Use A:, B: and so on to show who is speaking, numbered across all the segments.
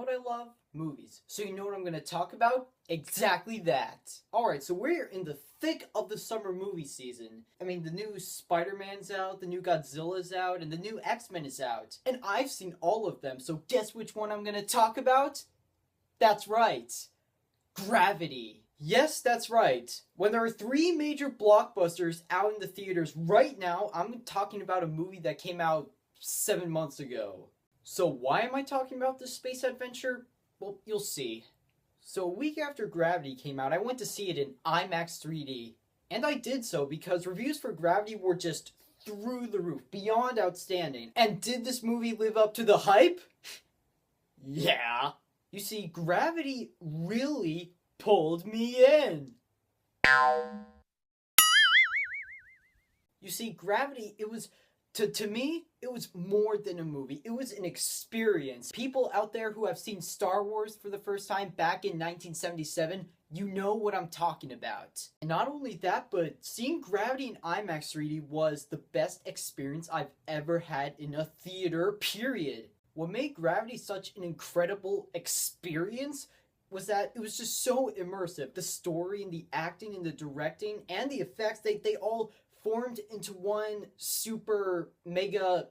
A: what I love? Movies. So you know what I'm going to talk about? Exactly that. Alright, so we're in the thick of the summer movie season. I mean, the new Spider-Man's out, the new Godzilla's out, and the new X-Men is out. And I've seen all of them, so guess which one I'm going to talk about? That's right. Gravity. Yes, that's right. When there are 3 major blockbusters out in the theaters right now, I'm talking about a movie that came out 7 months ago. So why am I talking about this space adventure? Well, you'll see. So a week after Gravity came out, I went to see it in IMAX 3D. And I did so because reviews for Gravity were just through the roof, beyond outstanding. And did this movie live up to the hype? Yeah. You see, Gravity really pulled me in. You see, Gravity, it was, to me, it was more than a movie. It was an experience. People out there who have seen Star Wars for the first time back in 1977, you know what I'm talking about. And not only that, but seeing Gravity in IMAX 3D was the best experience I've ever had in a theater, period. What made Gravity such an incredible experience was that it was just so immersive. The story and the acting and the directing and the effects, they all formed into one super mega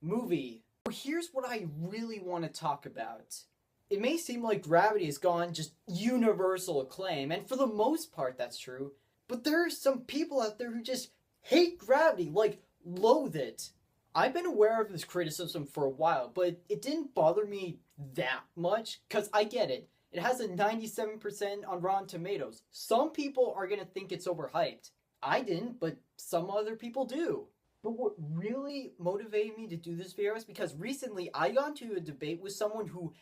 A: movie. Here's what I really want to talk about. It may seem like Gravity has gone just universal acclaim, and for the most part that's true, but there are some people out there who just hate Gravity, like loathe it. I've been aware of this criticism for a while, but it didn't bother me that much, because I get it. It has a 97% on Rotten Tomatoes. Some people are going to think it's overhyped. I didn't, but some other people do. But what really motivated me to do this video is because recently I got into a debate with someone who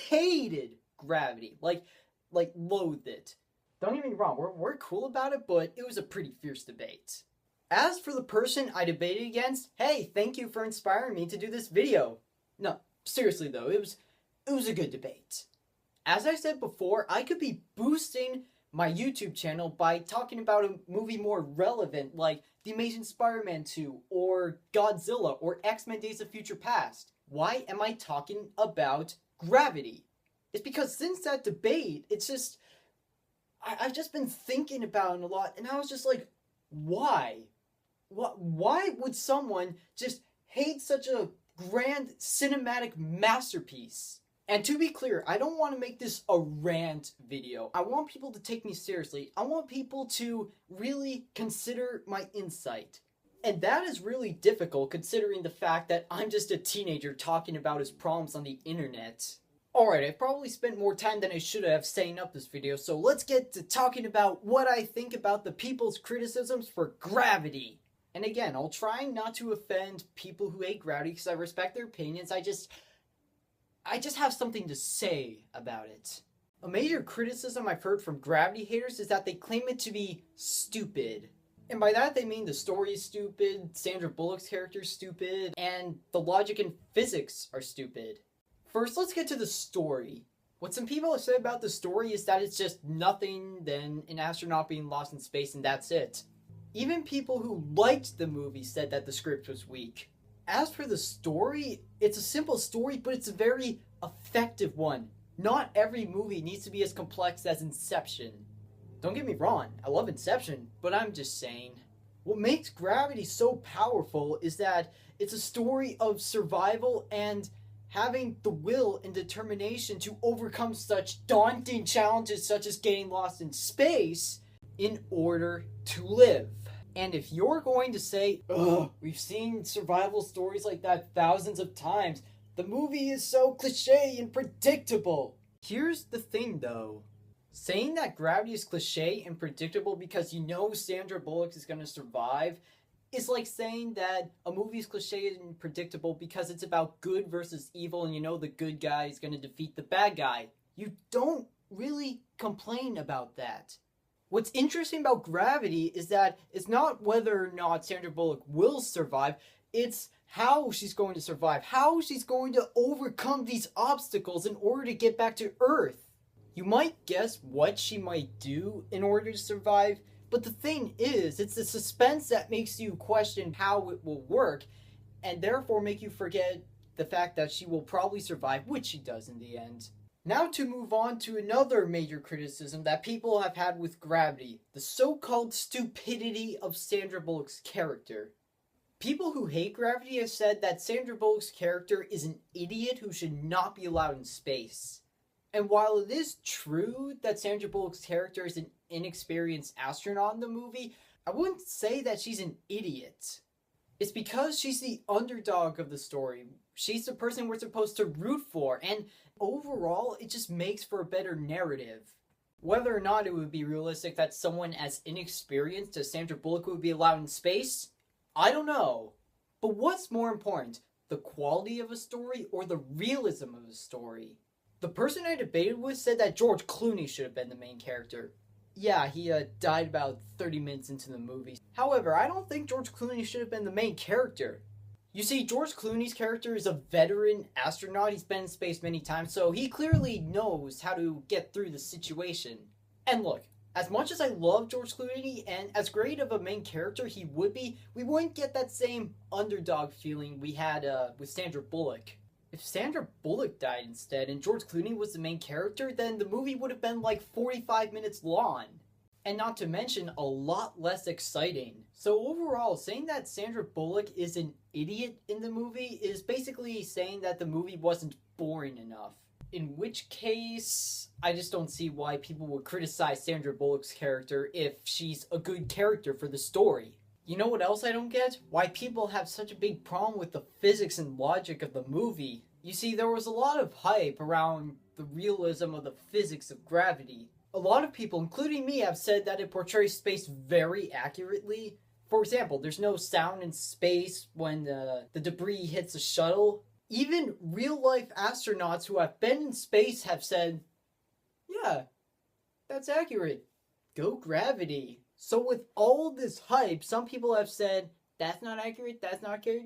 A: hated Gravity. Like loathed it. Don't get me wrong, we're cool about it, but it was a pretty fierce debate. As for the person I debated against, hey, thank you for inspiring me to do this video. No, seriously though, it was a good debate. As I said before, I could be boosting my YouTube channel by talking about a movie more relevant like The Amazing Spider-Man 2 or Godzilla or X-Men Days of Future Past. Why am I talking about Gravity? It's because since that debate, it's just, I've just been thinking about it a lot, and I was just like, why? Why would someone just hate such a grand cinematic masterpiece? And to be clear, I don't want to make this a rant video. I want people to take me seriously. I want people to really consider my insight. And that is really difficult considering the fact that I'm just a teenager talking about his problems on the internet. Alright, I've probably spent more time than I should have setting up this video, so let's get to talking about what I think about the people's criticisms for Gravity. And again, I'll try not to offend people who hate Gravity because I respect their opinions. I just have something to say about it. A major criticism I've heard from Gravity haters is that they claim it to be stupid. And by that they mean the story is stupid, Sandra Bullock's character is stupid, and the logic and physics are stupid. First, let's get to the story. What some people have said about the story is that it's just nothing than an astronaut being lost in space and that's it. Even people who liked the movie said that the script was weak. As for the story, it's a simple story, but it's a very effective one. Not every movie needs to be as complex as Inception. Don't get me wrong, I love Inception, but I'm just saying. What makes Gravity so powerful is that it's a story of survival and having the will and determination to overcome such daunting challenges such as getting lost in space in order to live. And if you're going to say, ugh, we've seen survival stories like that thousands of times, the movie is so cliche and predictable. Here's the thing though. Saying that Gravity is cliche and predictable because you know Sandra Bullock is going to survive is like saying that a movie is cliche and predictable because it's about good versus evil and you know the good guy is going to defeat the bad guy. You don't really complain about that. What's interesting about Gravity is that it's not whether or not Sandra Bullock will survive, it's how she's going to survive, how she's going to overcome these obstacles in order to get back to Earth. You might guess what she might do in order to survive, but the thing is, it's the suspense that makes you question how it will work, and therefore make you forget the fact that she will probably survive, which she does in the end. Now to move on to another major criticism that people have had with Gravity, the so-called stupidity of Sandra Bullock's character. People who hate Gravity have said that Sandra Bullock's character is an idiot who should not be allowed in space. And while it is true that Sandra Bullock's character is an inexperienced astronaut in the movie, I wouldn't say that she's an idiot. It's because she's the underdog of the story. She's the person we're supposed to root for, and overall, it just makes for a better narrative. Whether or not it would be realistic that someone as inexperienced as Sandra Bullock would be allowed in space, I don't know. But what's more important, the quality of a story or the realism of a story? The person I debated with said that George Clooney should have been the main character. Yeah, he died about 30 minutes into the movie. However, I don't think George Clooney should have been the main character. You see, George Clooney's character is a veteran astronaut. He's been in space many times, so he clearly knows how to get through the situation. And look, as much as I love George Clooney, and as great of a main character he would be, we wouldn't get that same underdog feeling we had with Sandra Bullock. If Sandra Bullock died instead and George Clooney was the main character, then the movie would have been like 45 minutes long. And not to mention, a lot less exciting. So overall, saying that Sandra Bullock is an idiot in the movie is basically saying that the movie wasn't boring enough. In which case, I just don't see why people would criticize Sandra Bullock's character if she's a good character for the story. You know what else I don't get? Why people have such a big problem with the physics and logic of the movie. You see, there was a lot of hype around the realism of the physics of Gravity. A lot of people, including me, have said that it portrays space very accurately. For example, there's no sound in space when the debris hits a shuttle. Even real-life astronauts who have been in space have said, yeah, that's accurate. Go Gravity. So with all this hype, some people have said, that's not accurate,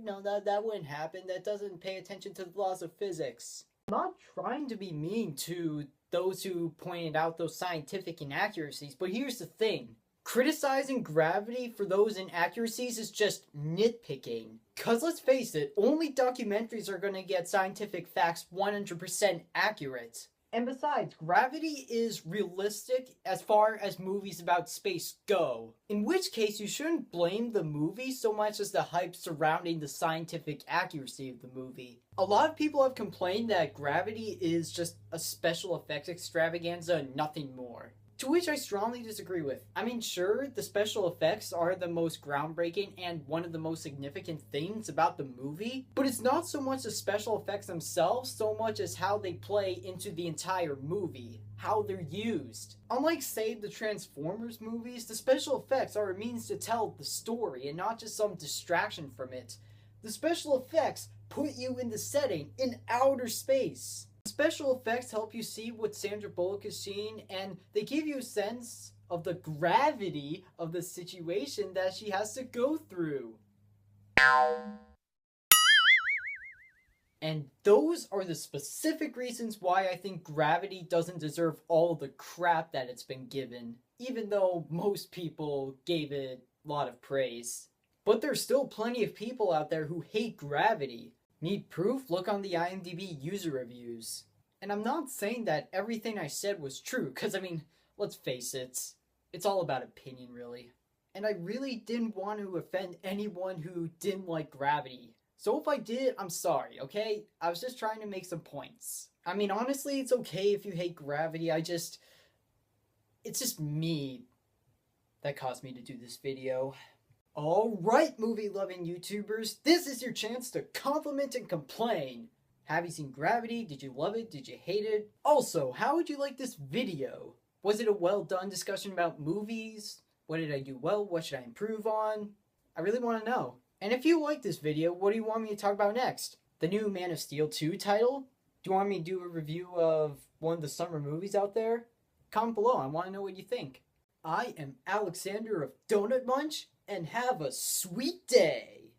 A: no, that wouldn't happen, that doesn't pay attention to the laws of physics. I'm not trying to be mean to those who pointed out those scientific inaccuracies, but here's the thing. Criticizing Gravity for those inaccuracies is just nitpicking. Cause let's face it, only documentaries are gonna get scientific facts 100% accurate. And besides, Gravity is realistic as far as movies about space go. In which case, you shouldn't blame the movie so much as the hype surrounding the scientific accuracy of the movie. A lot of people have complained that Gravity is just a special effects extravaganza and nothing more. To which I strongly disagree with. I mean, sure, the special effects are the most groundbreaking and one of the most significant things about the movie, but it's not so much the special effects themselves so much as how they play into the entire movie, how they're used. Unlike, say, the Transformers movies, the special effects are a means to tell the story and not just some distraction from it. The special effects put you in the setting, in outer space. Special effects help you see what Sandra Bullock is seeing, and they give you a sense of the gravity of the situation that she has to go through. And those are the specific reasons why I think Gravity doesn't deserve all the crap that it's been given, even though most people gave it a lot of praise. But there's still plenty of people out there who hate Gravity. Need proof? Look on the IMDb user reviews. And I'm not saying that everything I said was true, because I mean, let's face it, it's all about opinion really. And I really didn't want to offend anyone who didn't like Gravity. So if I did, I'm sorry, okay? I was just trying to make some points. I mean, honestly, it's okay if you hate Gravity, it's just me that caused me to do this video. Alright, movie-loving YouTubers, this is your chance to compliment and complain. Have you seen Gravity? Did you love it? Did you hate it? Also, how would you like this video? Was it a well-done discussion about movies? What did I do well? What should I improve on? I really want to know. And if you like this video, what do you want me to talk about next? The new Man of Steel 2 title? Do you want me to do a review of one of the summer movies out there? Comment below, I want to know what you think. I am Alexander of DonutMunch, and have a sweet day.